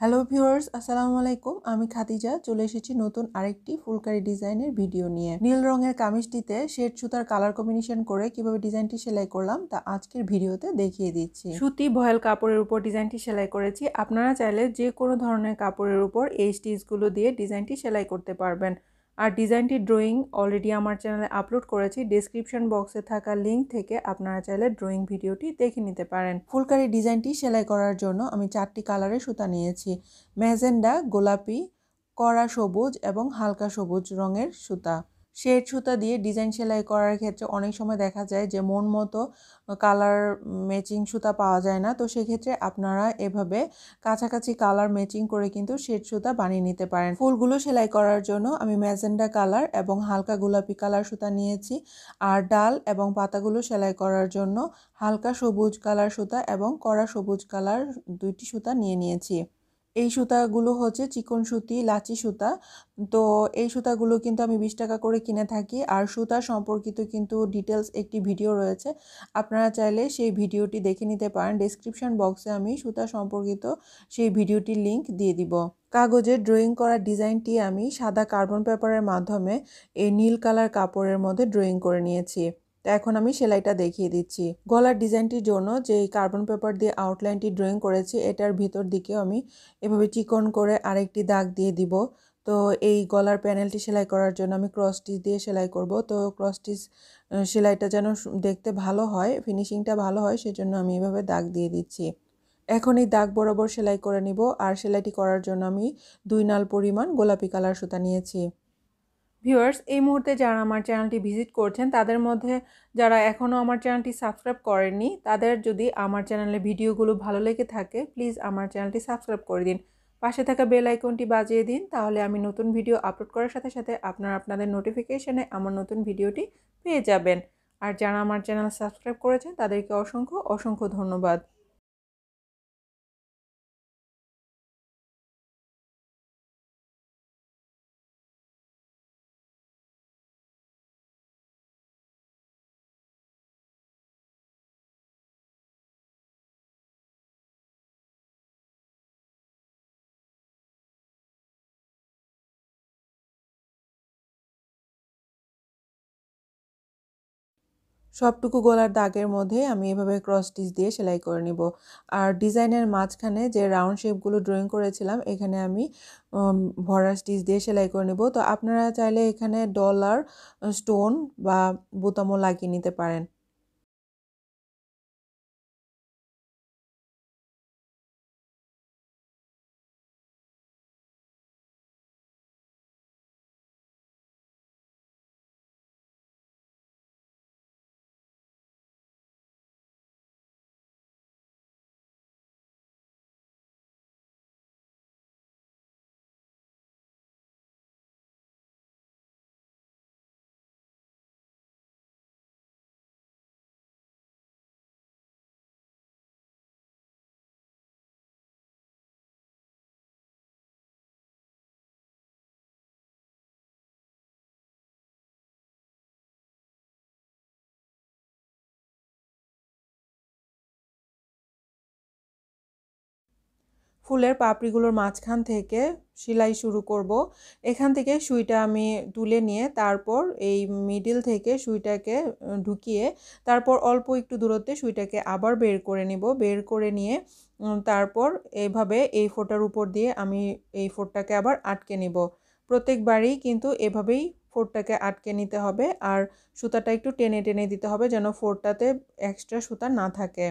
Hello viewers, আসসালামু আলাইকুম। আমি খাদিজা চলে এসেছি নতুন আরেকটি ফুলকারি ডিজাইনের ভিডিও নিয়ে। নীল রঙের কামিজটিতে শেড সুতার কালার কম্বিনেশন করে কিভাবে ডিজাইনটি সেলাই করলাম তা আজকের ভিডিওতে দেখিয়ে দিচ্ছি। সুতি ভয়েল কাপড়ের উপর ডিজাইনটি সেলাই করেছি। আপনারা চাইলে যে কোনো ধরনের কাপড়ের উপর এই স্টিচগুলো দিয়ে ডিজাইনটি সেলাই করতে পারবেন। আর ডিজাইনটির ড্রয়িং অলরেডি আমার চ্যানেলে আপলোড করেছি। ডেসক্রিপশন বক্সে থাকা লিঙ্ক থেকে আপনারা চাইলে ড্রয়িং ভিডিওটি দেখে নিতে পারেন। ফুলকারি ডিজাইনটি সেলাই করার জন্য আমি 4টি কালারের সুতা নিয়েছি। ম্যাজেন্ডা, গোলাপি, কড়া সবুজ এবং হালকা সবুজ রঙের সুতা। শেড সুতা দিয়ে ডিজাইন সেলাই করার ক্ষেত্রে অনেক সময় দেখা যায় যে মন মতো কালার ম্যাচিং সুতা পাওয়া যায় না, তো সেক্ষেত্রে আপনারা এভাবে কাছাকাছি কালার ম্যাচিং করে কিন্তু শেড সুতা বানিয়ে নিতে পারেন। ফুলগুলো সেলাই করার জন্য আমি ম্যাজেন্ডা কালার এবং হালকা গোলাপি কালার সুতা নিয়েছি। আর ডাল এবং পাতাগুলো সেলাই করার জন্য হালকা সবুজ কালার সুতা এবং কড়া সবুজ কালার 2টি সুতা নিয়েছি। এই সুতাগুলো হচ্ছে চিকন সুতি লাচি সুতা। তো এই সুতাগুলো কিন্তু আমি 20 টাকা করে কিনে থাকি। আর সুতা সম্পর্কিত কিন্তু ডিটেলস একটি ভিডিও রয়েছে, আপনারা চাইলে সেই ভিডিওটি দেখে নিতে পারেন। ডেসক্রিপশন বক্সে আমি সুতা সম্পর্কিত সেই ভিডিওটির লিংক দিয়ে দিব। কাগজে ড্রয়িং করা ডিজাইনটি আমি সাদা কার্বন পেপারের মাধ্যমে এই নীল কালার কাপড়ের মধ্যে ড্রয়িং করে নিয়েছি। তো এখন আমি সেলাইটা দেখিয়ে দিচ্ছি। গলার ডিজাইনটির জন্য যে কার্বন পেপার দিয়ে আউটলাইনটি ড্রয়িং করেছি, এটার ভিতর দিকে আমি এভাবে চিকন করে আরেকটি দাগ দিয়ে দিব। তো এই গলার প্যানেলটি সেলাই করার জন্য আমি ক্রস স্টিচ দিয়ে সেলাই করব। তো ক্রস স্টিচ সেলাইটা যেন দেখতে ভালো হয়, ফিনিশিংটা ভালো হয়, সেজন্য আমি এভাবে দাগ দিয়ে দিচ্ছি। এখন এই দাগ বরাবর সেলাই করে নিব। আর সেলাইটি করার জন্য আমি 2 নাল পরিমাণ গোলাপি কালার সুতা নিয়েছি। ভিউয়ার্স, এই মুহূর্তে যারা আমার চ্যানেলটি ভিজিট করছেন তাদের মধ্যে যারা এখনও আমার চ্যানেলটি সাবস্ক্রাইব করেননি, তাদের যদি আমার চ্যানেলের ভিডিওগুলো ভালো লেগে থাকে প্লিজ আমার চ্যানেলটি সাবস্ক্রাইব করে দিন। পাশে থাকা বেল আইকনটি বাজিয়ে দিন, তাহলে আমি নতুন ভিডিও আপলোড করার সাথে সাথে আপনাদের নোটিফিকেশনে আমার নতুন ভিডিওটি পেয়ে যাবেন। আর যারা আমার চ্যানেল সাবস্ক্রাইব করেছেন তাদেরকে অসংখ্য অসংখ্য ধন্যবাদ। সবটুকু গলার দাগের মধ্যে আমি এভাবে ক্রস স্টিচ দিয়ে সেলাই করে নিব। আর ডিজাইনের মাঝখানে যে রাউন্ড শেপগুলো ড্রয়িং করেছিলাম এখানে আমি ভরা স্টিচ দিয়ে সেলাই করে নিব। তো আপনারা চাইলে এখানে ডলার, স্টোন বা বোতামও লাগিয়ে নিতে পারেন। ফুলের পাপড়িগুলোর মাঝখান থেকে সেলাই শুরু করব। এখান থেকে সুইটা আমি তুলে নিয়ে তারপর এই মিডল থেকে সুইটাকে ঢুকিয়ে তারপর অল্প একটু দূরত্বে সুইটাকে আবার বের করে নিব। বের করে নিয়ে তারপর এভাবে এই ফোঁটার উপর দিয়ে আমি এই ফোঁটটাকে আবার আটকে নিব। প্রত্যেকবারই কিন্তু এভাবেই ফোঁটটাকে আটকে নিতে হবে। আর সুতাটা একটু টেনে টেনে দিতে হবে যেন ফোঁটটাতে এক্সট্রা সুতা না থাকে।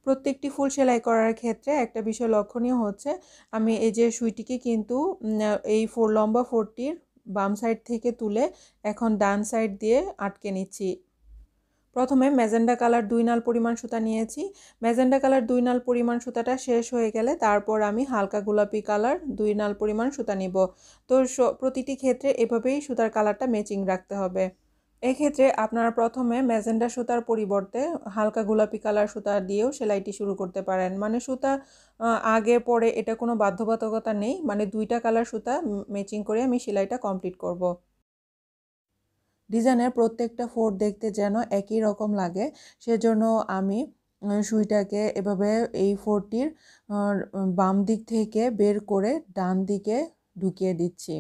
প্রত্যেকটি ফুল সেলাই করার ক্ষেত্রে একটা বিষয় লক্ষণীয় হচ্ছে, আমি এই যে সুইটিকে কিন্তু এই লম্বা ফোরটির বাম সাইড থেকে তুলে এখন ডান সাইড দিয়ে আটকে নিচ্ছি। প্রথমে ম্যাজেন্ডা কালার 2 নাল পরিমাণ সুতা নিয়েছি। ম্যাজেন্ডা কালার 2 নাল পরিমাণ সুতাটা শেষ হয়ে গেলে তারপর আমি হালকা গোলাপি কালার 2 নাল পরিমাণ সুতা নিব। তো প্রতিটি ক্ষেত্রে এভাবেই সুতার কালারটা ম্যাচিং রাখতে হবে। এক্ষেত্রে আপনারা প্রথমে ম্যাজেন্ডা সুতার পরিবর্তে হালকা গোলাপি কালার সুতা দিয়েও সেলাইটি শুরু করতে পারেন। মানে সুতা আগে পরে এটা কোনো বাধ্যবাধকতা নেই, মানে 2টা কালার সুতা ম্যাচিং করে আমি সেলাইটা কমপ্লিট করব। ডিজাইনের প্রত্যেকটা ফোর দেখতে যেন একই রকম লাগে, সেজন্য আমি সুইটাকে এভাবে এই 4টির বাম দিক থেকে বের করে ডান দিকে ঢুকিয়ে দিচ্ছি।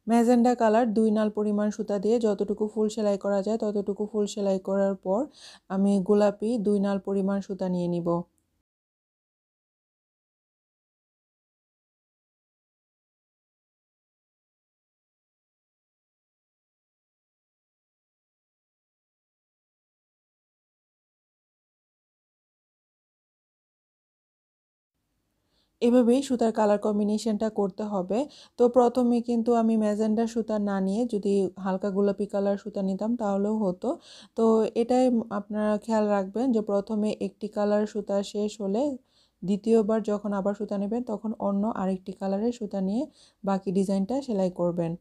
ম্যাজেন্ডা কালার 2 নাল পরিমাণ সুতা দিয়ে যতটুকু ফুল সেলাই করা যায় ততটুকু ফুল সেলাই করার পর আমি গোলাপি 2 নাল পরিমাণ সুতা নিয়ে নিব। এভাবেই সুতার কালার কম্বিনেশনটা করতে হবে। তো প্রথমে কিন্তু আমি ম্যাজেন্ডা সুতা না নিয়ে যদি হালকা গোলাপি কালার সুতা নিতাম তাহলেও হতো। তো এটাই আপনারা খেয়াল রাখবেন যে প্রথমে একটি কালার সুতা শেষ হলে দ্বিতীয়বার যখন আবার সুতা নেবেন তখন অন্য আরেকটি কালারের সুতা নিয়ে বাকি ডিজাইনটা সেলাই করবেন।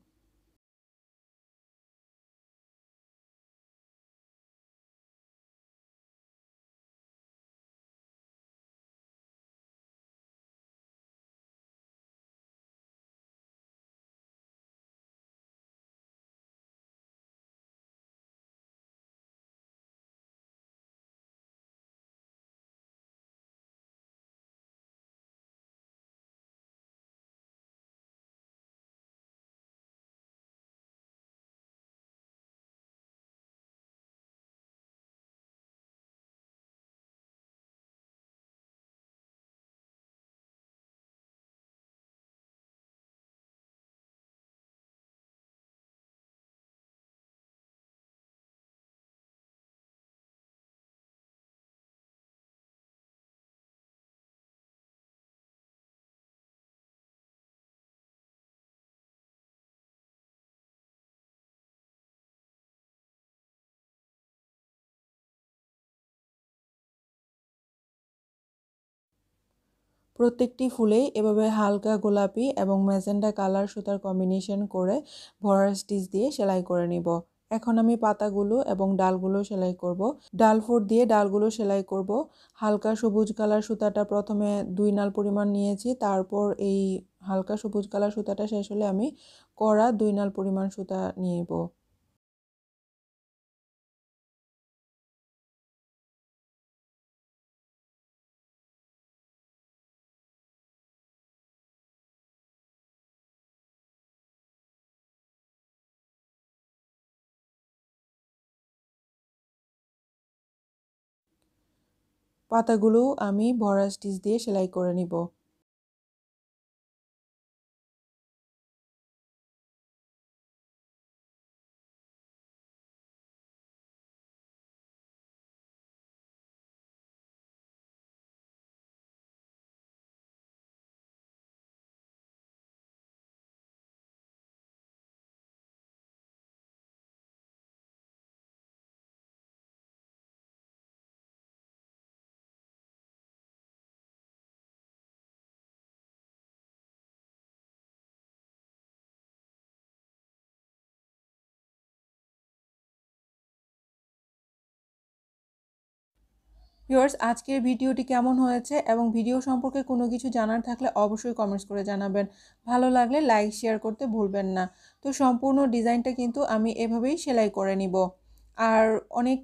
প্রত্যেকটি ফুলেই এভাবে হালকা গোলাপি এবং ম্যাজেন্ডা কালার সুতার কম্বিনেশন করে ভরার স্টিচ দিয়ে সেলাই করে নিব। এখন আমি পাতাগুলো এবং ডালগুলো সেলাই করব। ডাল ফোর দিয়ে ডালগুলো সেলাই করব। হালকা সবুজ কালার সুতাটা প্রথমে 2 নাল পরিমাণ নিয়েছি, তারপর এই হালকা সবুজ কালার সুতাটা শেষ হলে আমি কড়া 2 নাল পরিমাণ সুতা নিব। পাতাগুলো আমি ভরা স্টিচ দিয়ে সেলাই করে নিব। ভিউয়ার্স, আজকের ভিডিওটি কেমন হয়েছে এবং ভিডিও সম্পর্কে কোনো কিছু জানার থাকলে অবশ্যই কমেন্টস করে জানাবেন। ভালো লাগলে লাইক শেয়ার করতে ভুলবেন না। তো সম্পূর্ণ ডিজাইনটা কিন্তু আমি এভাবেই সেলাই করে নিব। আর অনেক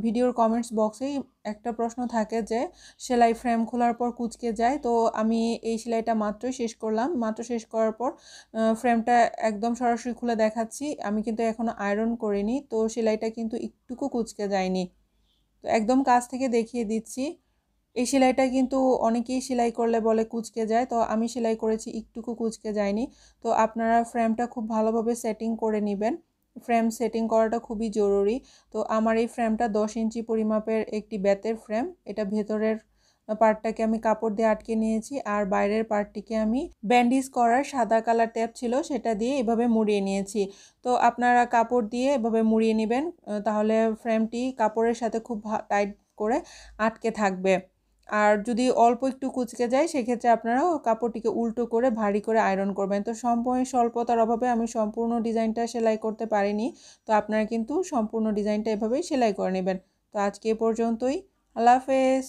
ভিডিওর কমেন্টস বক্সেই একটা প্রশ্ন থাকে যে সেলাই ফ্রেম খোলার পর কুঁচকে যায়। তো আমি এই সেলাইটা মাত্রই শেষ করলাম। মাত্র শেষ করার পর ফ্রেমটা একদম সরাসরি খুলে দেখাচ্ছি। আমি কিন্তু এখনও আয়রন করিনি, তো সেলাইটা কিন্তু একটুকু কুঁচকে যায়নি। তো একদম কাছ থেকে দেখিয়ে দিচ্ছি। এই সেলাইটা কিন্তু অনেকেই সেলাই করলে বলে কুঁচকে যায়, তো আমি সেলাই করেছি একটুকু কুঁচকে যায়নি। তো আপনারা ফ্রেমটা খুব ভালোভাবে সেটিং করে নেবেন। ফ্রেম সেটিং করাটা খুবই জরুরি। তো আমার এই ফ্রেমটা 10 ইঞ্চি পরিমাপের একটি বেতের ফ্রেম। এটা ভেতরের পার্টটাকে আমি কাপড় দিয়ে আটকে নিয়েছি, আর বাইরের পার্টটিকে আমি ব্যান্ডিজ করার সাদা কালার ট্যাপ ছিল সেটা দিয়ে এভাবে মুড়িয়ে নিয়েছি। তো আপনারা কাপড় দিয়ে এভাবে মুড়িয়ে নেবেন, তাহলে ফ্রেমটি কাপড়ের সাথে খুব টাইট করে আটকে থাকবে। আর যদি অল্প একটু কুঁচকে যায় সেক্ষেত্রে আপনারা কাপড়টিকে উল্টো করে ভারী করে আয়রন করবেন। তো সময় স্বল্পতার অভাবে আমি সম্পূর্ণ ডিজাইনটা সেলাই করতে পারিনি। তো আপনারা কিন্তু সম্পূর্ণ ডিজাইনটা এভাবেই সেলাই করে নেবেন। তো আজকে এ পর্যন্তই। আল্লাহ হাফেজ।